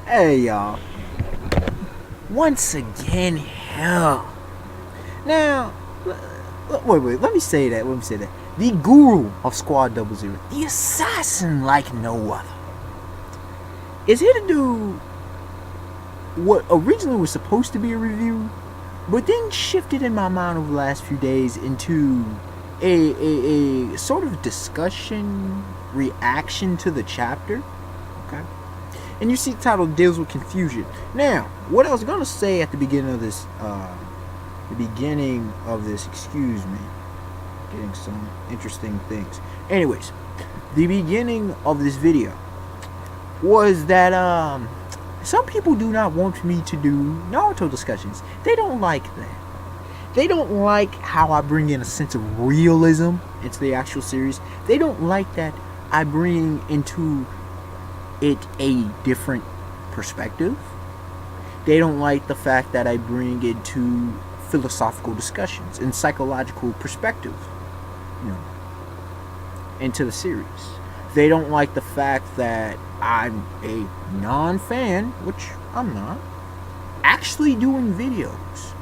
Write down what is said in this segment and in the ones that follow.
Hey y'all. Once again, hell. Now, wait. Let me say that. The guru of Squad 00, the assassin like no other, is here to do what originally was supposed to be a review, but then shifted in my mind over the last few days into a sort of discussion, reaction to the chapter. Okay? And you see the title deals with confusion. Now, what I was gonna say at the beginning of this, excuse me, getting some interesting things. Anyways, the beginning of this video was that some people do not want me to do Naruto discussions. They don't like that. They don't like how I bring in a sense of realism into the actual series. They don't like that I bring into it a different perspective. They don't like the fact that I bring into philosophical discussions and psychological perspective, into the series. They don't like the fact that I'm a non-fan, which I'm not, actually doing videos.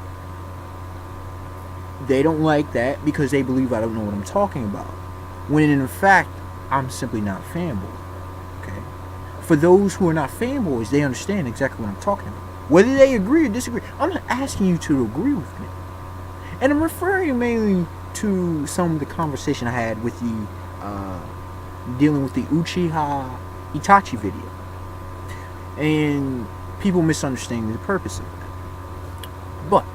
They don't like that because they believe I don't know what I'm talking about, when in fact I'm simply not a fanboy. Okay? For those who are not fanboys, they understand exactly what I'm talking about. Whether they agree or disagree, I'm not asking you to agree with me. And I'm referring mainly to some of the conversation I had with you dealing with the Uchiha Itachi video. And people misunderstanding the purpose of that. But,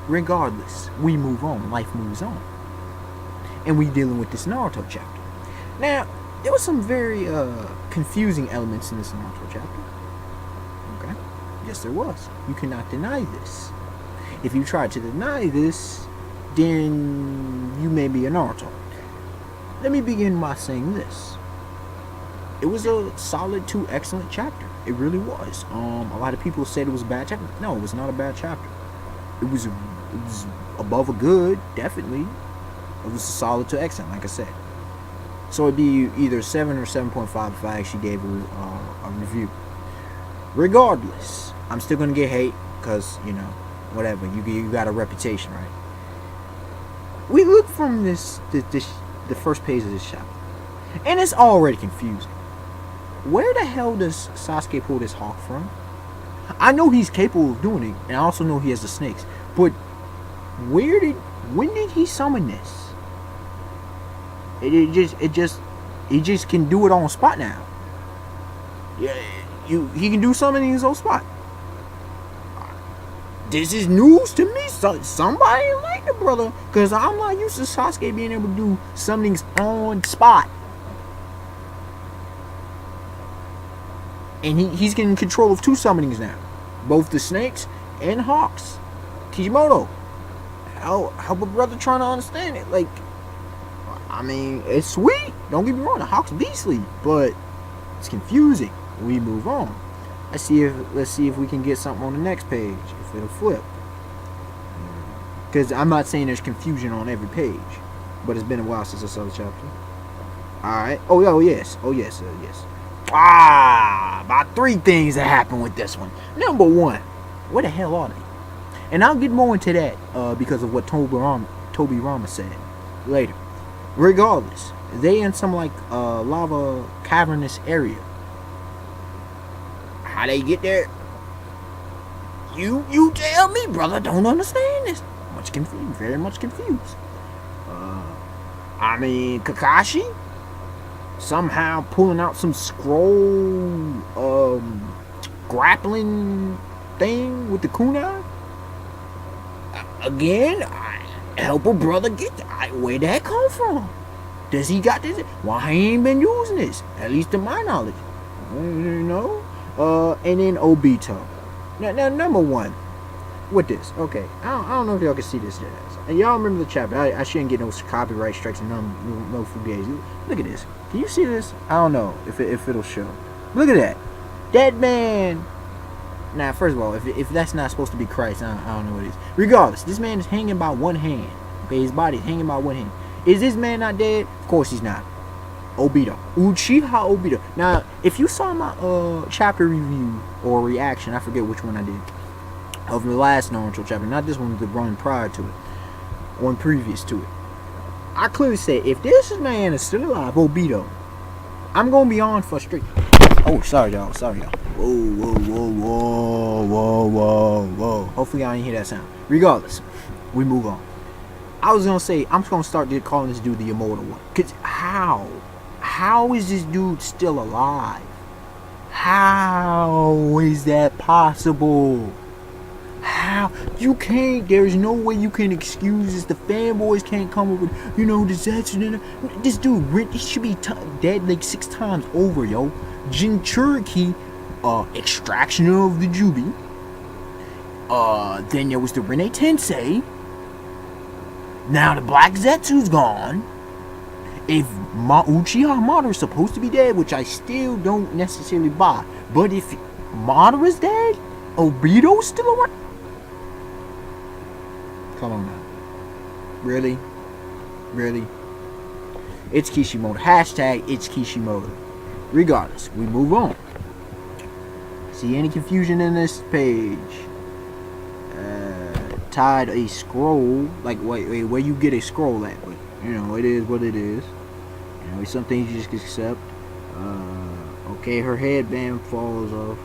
regardless, we move on. Life moves on. And we dealing with this Naruto chapter. Now, there was some very confusing elements in this Naruto chapter. Okay? Yes, there was. You cannot deny this. If you try to deny this, then you may be a Naruto. Let me begin by saying this. It was a solid to excellent chapter. It really was. A lot of people said it was a bad chapter. No, it was not a bad chapter. It was above a good, definitely. It was a solid to excellent, like I said. So it'd be either 7 or 7.5 if I actually gave a review. Regardless, I'm still gonna get hate because whatever. You got a reputation, right? We look from the first page of this chapter, and it's already confusing. Where the hell does Sasuke pull this hawk from? I know he's capable of doing it, and I also know he has the snakes. But when did he summon this? He just can do it on the spot now. Yeah, he can do something in his own spot. This is news to me. Somebody like the brother, because I'm not used to Sasuke being able to do summonings on spot. And he's getting control of 2 summonings now, both the snakes and hawks. Kishimoto, help a brother trying to understand it. Like, I mean, it's sweet. Don't get me wrong, the hawk's beastly, but it's confusing. We move on. Let's see if we can get something on the next page, if it'll flip. Because I'm not saying there's confusion on every page, but it's been a while since I saw the chapter. Alright. Oh yes. About 3 things that happened with this one. Number 1, where the hell are they? And I'll get more into that because of what Toby Rama said later. Regardless, they in some lava cavernous area. How they get there? You tell me, brother. Don't understand this. Much confused. Very much confused. Kakashi somehow pulling out some scroll grappling thing with the kunai. Again, help a brother get that. Where'd that come from? Does he got this? Why he ain't been using this? At least to my knowledge. And then Obito. Now number 1. With this. Okay. I don't know if y'all can see this. And y'all remember the chapter. I shouldn't get no copyright strikes and no fugazi. Look at this. Can you see this? I don't know if it'll show. Look at that. That man. Now, first of all, if that's not supposed to be Christ, I don't know what it is. Regardless, this man is hanging by one hand. Okay, his body is hanging by one hand. Is this man not dead? Of course he's not. Obito. Uchiha Obito. Now, if you saw my chapter review or reaction, I forget which one I did, of the last Naruto chapter, not this one, the one prior to it, one previous to it, I clearly said, if this man is still alive, Obito, I'm gonna be on for straight. Oh, sorry y'all. Whoa. Hopefully I didn't hear that sound. Regardless, we move on. I was gonna say, I'm just gonna start calling this dude the immortal one. Cause how is this dude still alive? How is that possible? How? You can't, there's no way you can excuse this. The fanboys can't come up with, this accident. This dude, he should be dead like 6 times over, yo. Jinchuriki, extraction of the Jubi. Then there was the Rene Tensei. Now the Black Zetsu's gone. If Uchiha Madara is supposed to be dead, which I still don't necessarily buy, but if Madara's dead, Obito's still around. Come on now. Really? It's Kishimoto. Hashtag it's Kishimoto. Regardless, we move on. See any confusion in this page? Tied a scroll, like wait, where you get a scroll at, but it is what it is. Some things you just accept. Okay, her headband falls off.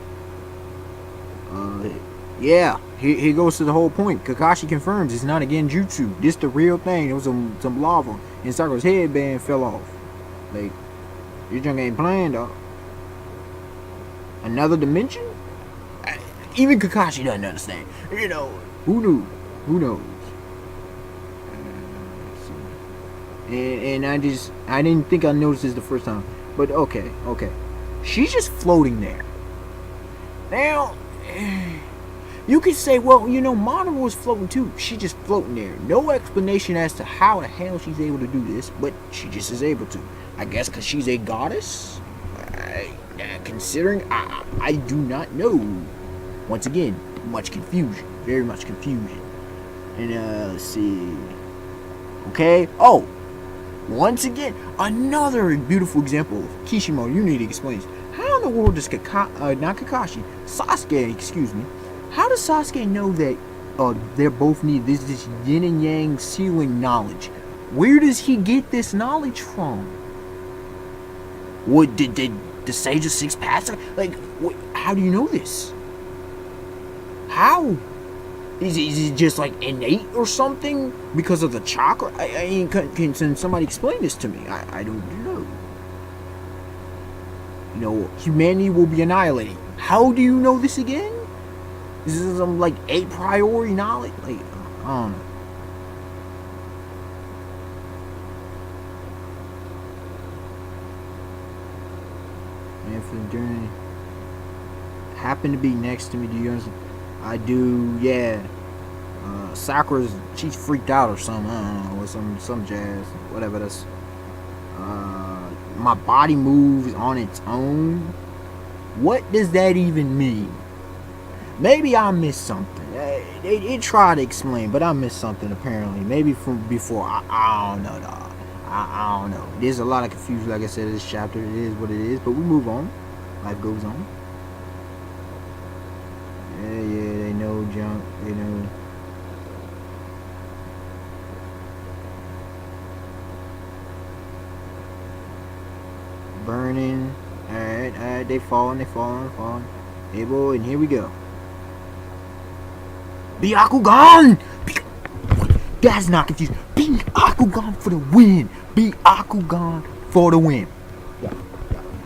Yeah, he goes to the whole point. Kakashi confirms it's not a genjutsu. This the real thing. There was some lava, and Sakura's headband fell off. Like, you junk ain't playing, dog. Another dimension? Even Kakashi doesn't understand. Who knew? Who knows? And I didn't think I noticed this the first time. But okay. She's just floating there. Now, you could say, well, Madara was floating too. She's just floating there. No explanation as to how the hell she's able to do this, but she just is able to. I guess because she's a goddess? Considering, I do not know. Once again, much confusion. Very much confusion. And, let's see. Okay. Oh, once again, another beautiful example of Kishimoto. You need to explain this. How in the world does Sasuke, excuse me, how does Sasuke know that they're both needed? This yin and yang sealing knowledge. Where does he get this knowledge from? What did the Sage of Six Paths? Like, how do you know this? How? Is it just like innate or something because of the chakra? I mean, can somebody explain this to me? I don't know. Humanity will be annihilated. How do you know this again? This is some like a priori knowledge. Like, I don't know. And for the journey, happen to be next to me. Do you understand? I do, yeah. She's freaked out or something. I don't know, or some jazz, whatever. That's my body moves on its own. What does that even mean? Maybe I missed something. They try to explain, but I missed something apparently. Maybe from before. I don't know, dog. I don't know. There's a lot of confusion, like I said, in this chapter. It is what it is, but we move on. Life goes on. Yeah, they know junk. They know. Burning. Alright, they falling. Hey boy, and here we go. Byakugan! That's not confused. Byakugan for the win. Byakugan for the win. Yeah.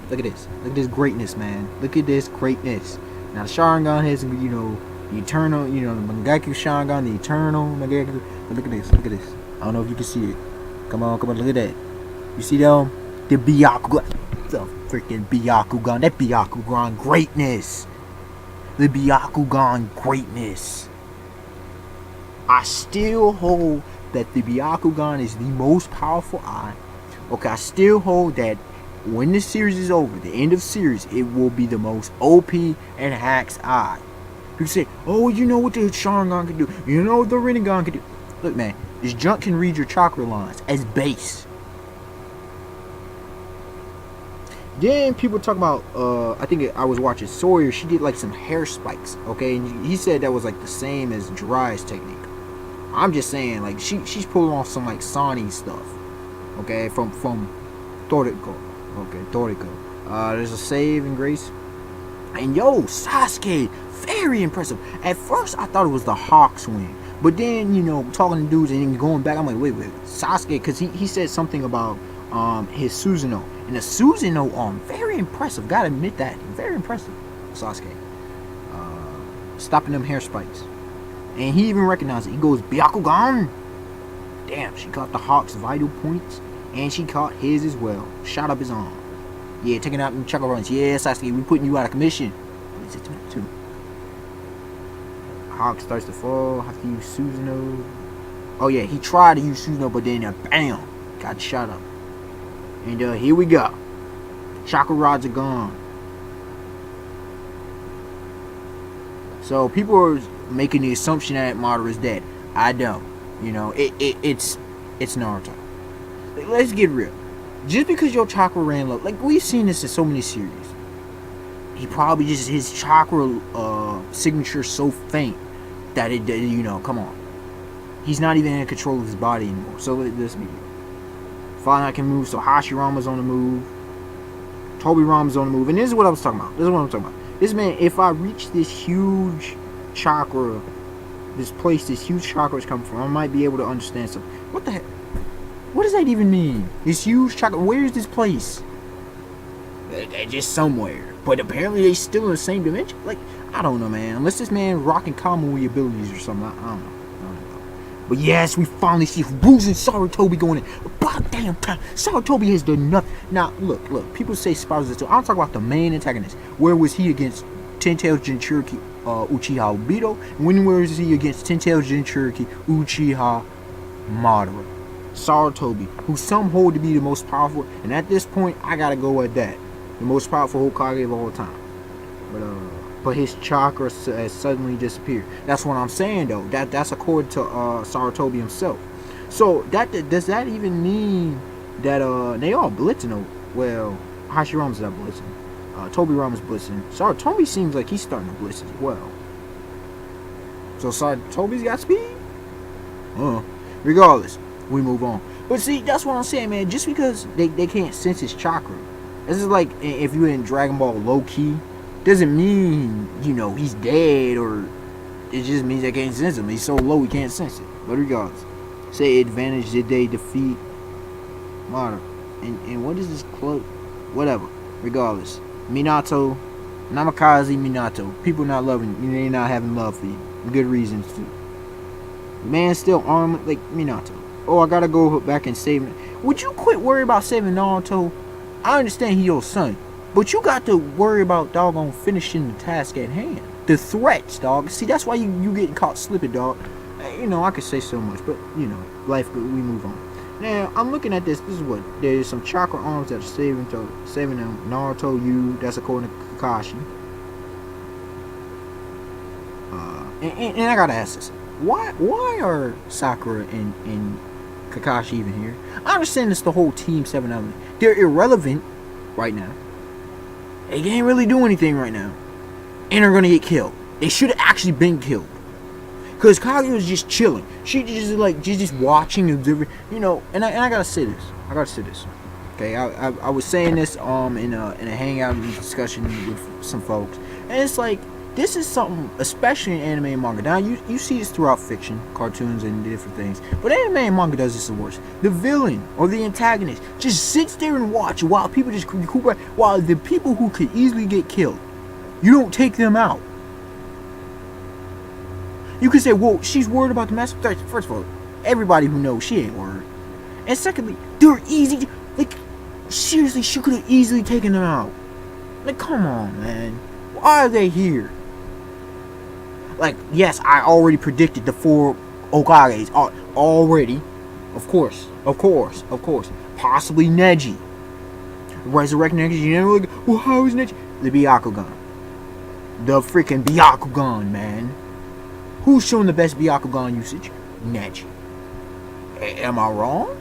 Look at this. Look at this greatness, man. Look at this greatness. Now the Sharingan has, the eternal, the Mangekyou Sharingan, the eternal Mangekyou. But look at this. I don't know if you can see it. Come on, look at that. You see them? The Byakugan. The freaking Byakugan. That Byakugan greatness. The Byakugan greatness. I still hold that the Byakugan is the most powerful eye. Okay, I still hold that when the series is over, the end of series, it will be the most OP and hacks eye. People say, oh, you know what the Sharingan can do. You know what the Rinnegan can do. Look, man, this junk can read your chakra lines as base. Then people talk about, I think I was watching Sawyer. She did like some hair spikes, okay, and he said that was like the same as Jiraiya's technique. I'm just saying, like she's pulling off some like Sani stuff, okay, from Toriko, okay, Toriko. There's a save and grace, and yo, Sasuke, very impressive. At first, I thought it was the Hawks win, but then talking to dudes and then going back, I'm like, wait, Sasuke, because he said something about his Susanoo. And the Susanoo arm, very impressive. Gotta admit that. Very impressive. Sasuke. Stopping them hair spikes. And he even recognized it. He goes, Byakugan! Damn, she caught the Hawk's vital points. And she caught his as well. Shot up his arm. Yeah, taking out them chakra runs. Yeah, Sasuke, we putting you out of commission. What is it, 2? Hawk starts to fall. Have to use Susanoo. Oh yeah, he tried to use Susanoo, but then bam! Got shot up. And here we go. Chakra rods are gone. So people are making the assumption that Madara is dead. I don't. It's Naruto. Like, let's get real. Just because your chakra ran low, like we've seen this in so many series, he probably just his chakra signature so faint that it come on. He's not even in control of his body anymore. So let's be real. Finally, I can move. So Hashirama's on the move. Tobirama's on the move. And this is what I was talking about. This man, if I reach this huge chakra, this huge chakra is coming from, I might be able to understand something. What the heck? What does that even mean? This huge chakra, where is this place? They're just somewhere. But apparently they still in the same dimension? Like, I don't know, man. Unless this man rocking Kamui abilities or something. I don't know. But yes, we finally see Bruce and Sarutobi going in. About damn time, Sarutobi has done nothing. Now, look. People say Spiders are still. I'm talking about the main antagonist. Where was he against Ten Tails Jinchuriki Uchiha Obito? And where is he against Ten Tails Jinchuriki Uchiha Madara? Sarutobi, who some hold to be the most powerful. And at this point, I gotta go with that. The most powerful Hokage of all time. But his chakra has suddenly disappeared. That's what I'm saying, though. That's according to Sarutobi himself. So does that even mean that they all blitzing? Well, Hashirama's not blitzing. Tobirama's blitzing. Sarutobi seems like he's starting to blitz as well. So Sarutobi's got speed? Regardless, we move on. But see, that's what I'm saying, man. Just because they can't sense his chakra. This is like if you're in Dragon Ball low key. Doesn't mean, he's dead, or it just means they can't sense him. He's so low he can't sense it. But regardless, say advantage did they defeat Madara. And what is this cloak? Whatever. Regardless. Minato, Namikaze Minato. People not loving you, they not having love for you. Good reasons too. Man still armed like Minato. Oh, I gotta go back and save him. Would you quit worrying about saving Naruto? I understand he your son. But you got to worry about doggone finishing the task at hand. The threats, dog. See, that's why you getting caught slipping, dog. I could say so much, but life good. We move on. Now I'm looking at this. This is what there's some chakra arms that are saving them. Naruto, that's according to Kakashi. And I gotta ask this: why are Sakura and Kakashi even here? I understand it's the whole Team 7 element. They're irrelevant right now. They can't really do anything right now. And are gonna get killed. They should have actually been killed. Cause Kage was just chilling. She just watching, observing, and I gotta say this. Okay, I was saying this in a hangout discussion with some folks. And it's like, this is something, especially in anime and manga. Now, you see this throughout fiction, cartoons, and different things. But anime and manga does this the worst. The villain or the antagonist just sits there and watch while people just recuperate. While the people who could easily get killed, you don't take them out. You could say, well, she's worried about the massive threats. First of all, everybody who knows she ain't worried. And secondly, they're easy. Like, seriously, she could have easily taken them out. Like, come on, man. Why are they here? Like, yes, I already predicted the 4 Hokages already. Of course. Possibly Neji. Resurrect Neji. You never look. Well, how is Neji? The Byakugan. The freaking Byakugan, man. Who's showing the best Byakugan usage? Neji. Am I wrong?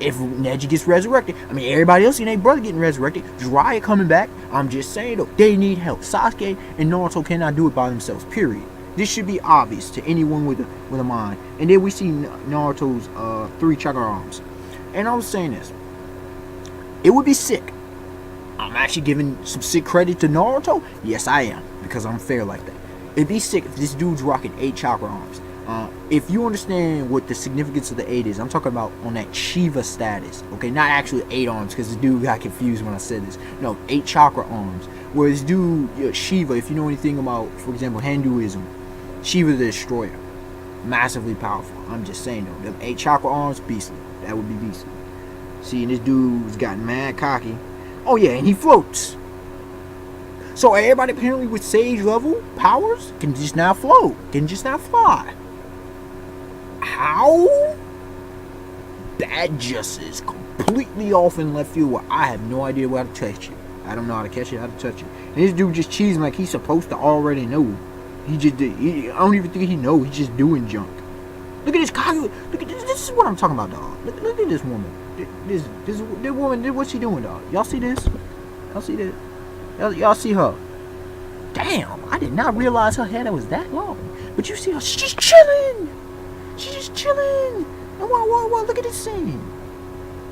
If Neji gets resurrected, I mean, everybody else seen their brother getting resurrected. Jiraiya coming back. I'm just saying, though, they need help. Sasuke and Naruto cannot do it by themselves, period. This should be obvious to anyone with a mind. And then we see Naruto's 3 chakra arms. And I was saying this. It would be sick. I'm actually giving some sick credit to Naruto. Yes, I am. Because I'm fair like that. It'd be sick if this dude's rocking 8 chakra arms. If you understand what the significance of the 8 is, I'm talking about on that Shiva status. Okay, not actually 8 arms, because the dude got confused when I said this. No, 8 chakra arms. Whereas dude, Shiva, if you know anything about, for example, Hinduism, Shiva the Destroyer. Massively powerful. I'm just saying though. Them 8 chakra arms, beastly. That would be beastly. See, and this dude's gotten mad cocky. Oh yeah, and he floats. So everybody apparently with sage level powers can just now float. Can just now fly. How? That just is completely off in left field where I have no idea how to touch it. I don't know how to catch it, how to touch it. And this dude just cheesing like he's supposed to already know. He just did. I don't even think he knows. He's just doing junk. Look at this Kaguya. Look at this. This is what I'm talking about, dog. Look at this woman. This woman. What's she doing, dog? Y'all see this? Y'all see this? Y'all see her? Damn! I did not realize her hair was that long. But you see her? She's just chilling. She's just chilling. And why? Look at this scene.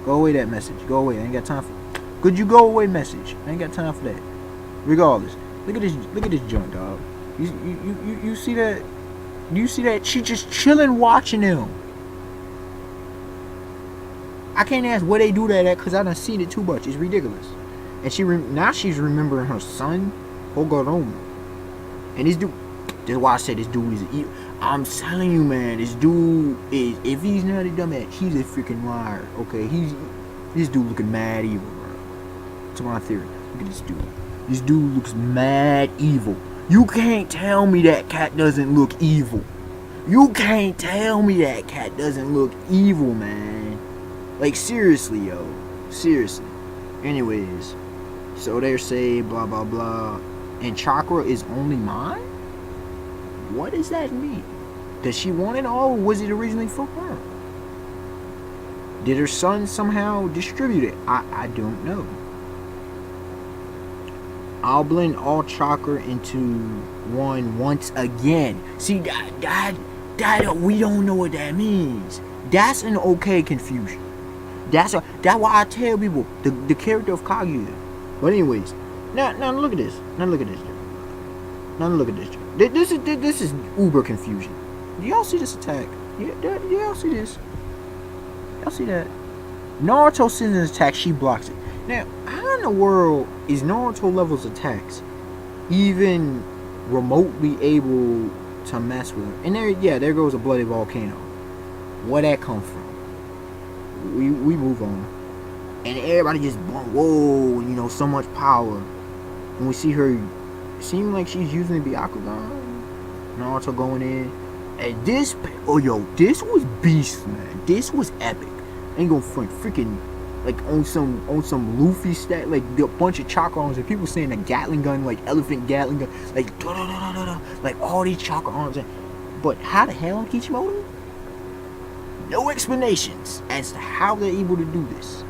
Go away that message. Go away. I ain't got time for. Could you go away message? I ain't got time for that. Regardless, look at this. Look at this junk, dog. You see that? You see that? She just chilling watching them. I can't ask where they do that at because I done seen it too much. It's ridiculous. And now she's remembering her son, Hogoromo. And this dude, that's why I said this dude is evil. I'm telling you, man, this dude is, if he's not a dumbass, he's a freaking liar. Okay, this dude looking mad evil, bro. To my theory. Look at this dude. This dude looks mad evil. You can't tell me that cat doesn't look evil. You can't tell me that cat doesn't look evil, man. Like, seriously, yo. Seriously. Anyways. So they're saying blah, blah, blah. And chakra is only mine? What does that mean? Does she want it all, or was it originally for her? Did her son somehow distribute it? I don't know. I'll blend all chakra into one once again. See, that we don't know what that means. That's an okay confusion. That's why I tell people the character of Kaguya. But anyways, now look at this. Now look at this. Now look at this. This is uber confusion. Do y'all see this attack? Yeah, do y'all see this? Y'all see that? Naruto sends an attack, she blocks it. Now, how in the world is Naruto level's attacks even remotely able to mess with her? And there goes a bloody volcano. Where'd that come from? We move on. And everybody just, whoa, so much power. And we see her, it seems like she's using the Byakugan. Naruto going in. And this was beast, man. This was epic. Ain't gonna front freaking like on some Luffy stat, like a bunch of chakra arms, and people saying a Gatling gun, like elephant Gatling gun, like like all these chakra arms. But how the hell Kishimoto? No explanations as to how they're able to do this.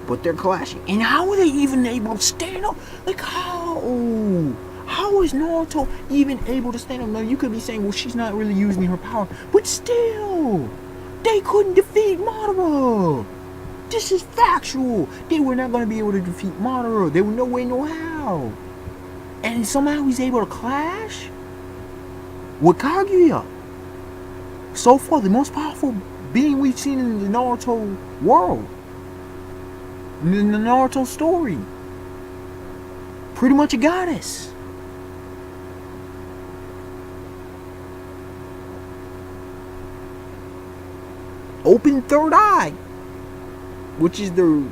But they're clashing, and how are they even able to stand up? Like how? How is Naruto even able to stand up? Now you could be saying, well, she's not really using her power, but still, they couldn't defeat Madara. This is factual. They were not going to be able to defeat Madara. There were no way, no how. And somehow he's able to clash with Kaguya. So far, the most powerful being we've seen in the Naruto world. In the Naruto story. Pretty much a goddess. Open third eye, which is the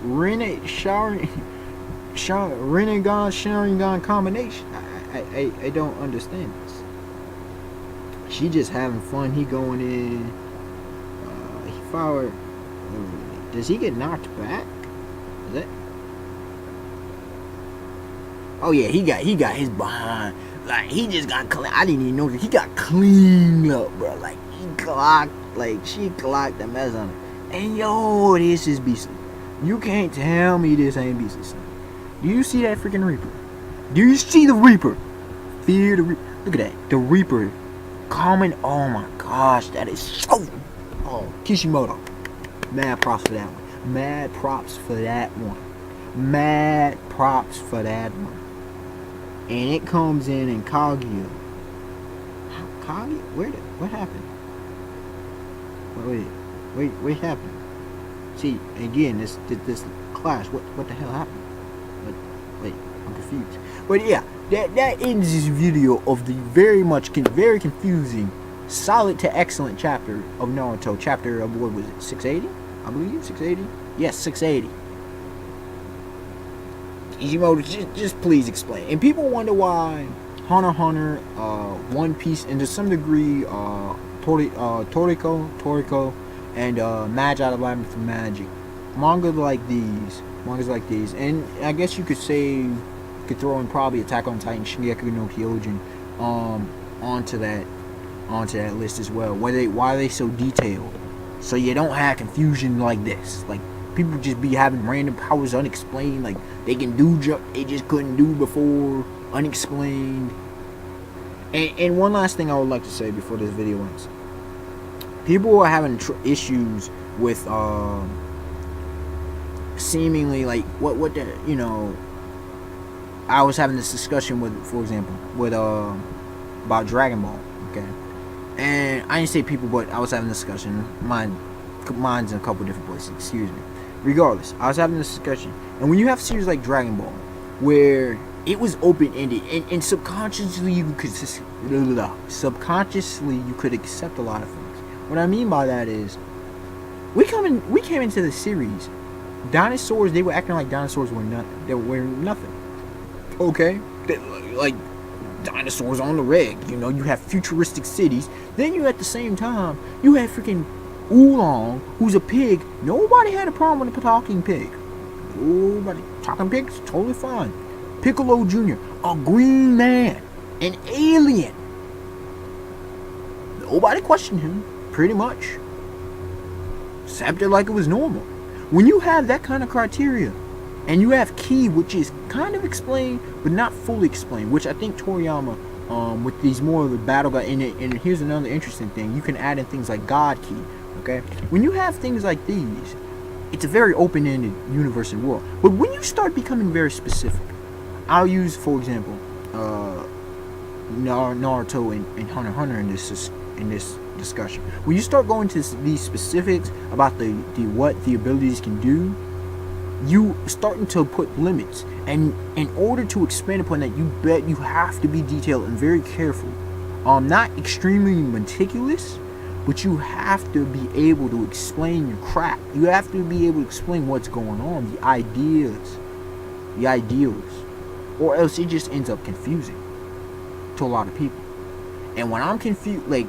Rinnegan Sharingan combination. I don't understand this. She just having fun. He going in. He fired. Does he get knocked back? Is that? Oh yeah, he got his behind. Like he just got clean. I didn't even know that he got cleaned up, bro. Like he clocked. Like she clocked the mess on her. And yo, this is beastly. You can't tell me this ain't beastly, son. Do you see that freaking Reaper? Do you see the Reaper? Fear the Reaper. Look at that. The Reaper coming. Oh my gosh, that is so. Oh, Kishimoto. Mad props for that one. Mad props for that one. Mad props for that one. And it comes in Kaguya. Kaguya? What happened? What happened? See, again, this clash. What the hell happened? Wait, I'm confused. But yeah, that ends this video of the very confusing, solid to excellent chapter of Naruto. Chapter of what was it? 680? I believe 680. Yes, 680. Kishimoto, just please explain. And people wonder why Hunter x Hunter, One Piece, and to some degree, Toriko, and Magi the Labyrinth of Magic. Mangas like these, and I guess you could say, you could throw in probably Attack on Titan, Shingeki no Kyojin, onto that list as well. Why are they so detailed? So you don't have confusion like this. Like, people just be having random powers unexplained, like they can do they just couldn't do before, unexplained. And one last thing I would like to say before this video ends. People are having issues with seemingly like what the, you know, I was having this discussion with, for example, with about Dragon Ball, okay? And I didn't say people, but I was having a discussion. Mine's in a couple different places, excuse me. Regardless, I was having this discussion, and when you have series like Dragon Ball, where it was open-ended, and subconsciously you could accept a lot of things. What I mean by that is, we came into the series, dinosaurs, they were acting like dinosaurs were nothing. They were nothing. Okay, like dinosaurs on the reg. You know, you have futuristic cities. Then you, at the same time, you have freaking Oolong, who's a pig. Nobody had a problem with a talking pig. Nobody. Talking pigs, totally fine. Piccolo Jr., a green man, an alien. Nobody questioned him, pretty much. Accepted like it was normal. When you have that kind of criteria, and you have Ki, which is kind of explained, but not fully explained, which I think Toriyama, with these more of the battle guy in it, and here's another interesting thing, you can add in things like God Ki, okay? When you have things like these, it's a very open-ended universe and world. But when you start becoming very specific, I'll use, for example, Naruto and Hunter x Hunter in this discussion. When you start going to these specifics about the what the abilities can do, you starting to put limits, and in order to expand upon that, you have to be detailed and very careful. Not extremely meticulous, but you have to be able to explain your crap. You have to be able to explain what's going on, the ideas, or else it just ends up confusing to a lot of people. And when I'm confused, like,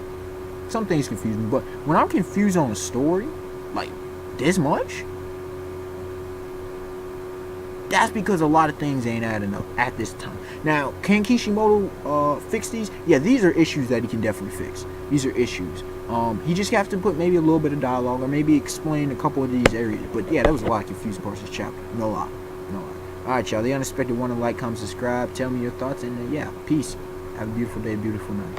some things confuse me, but when I'm confused on a story, like this much, that's because a lot of things ain't adding up at this time. Now, can Kishimoto fix these? Yeah, these are issues that he can definitely fix. These are issues. He just has to put maybe a little bit of dialogue, or maybe explain a couple of these areas. But yeah, that was a lot of confusing parts of this chapter. No lie. Alright, y'all. The Unexpected one to like, comment, subscribe. Tell me your thoughts, and yeah, peace. Have a beautiful day, beautiful night.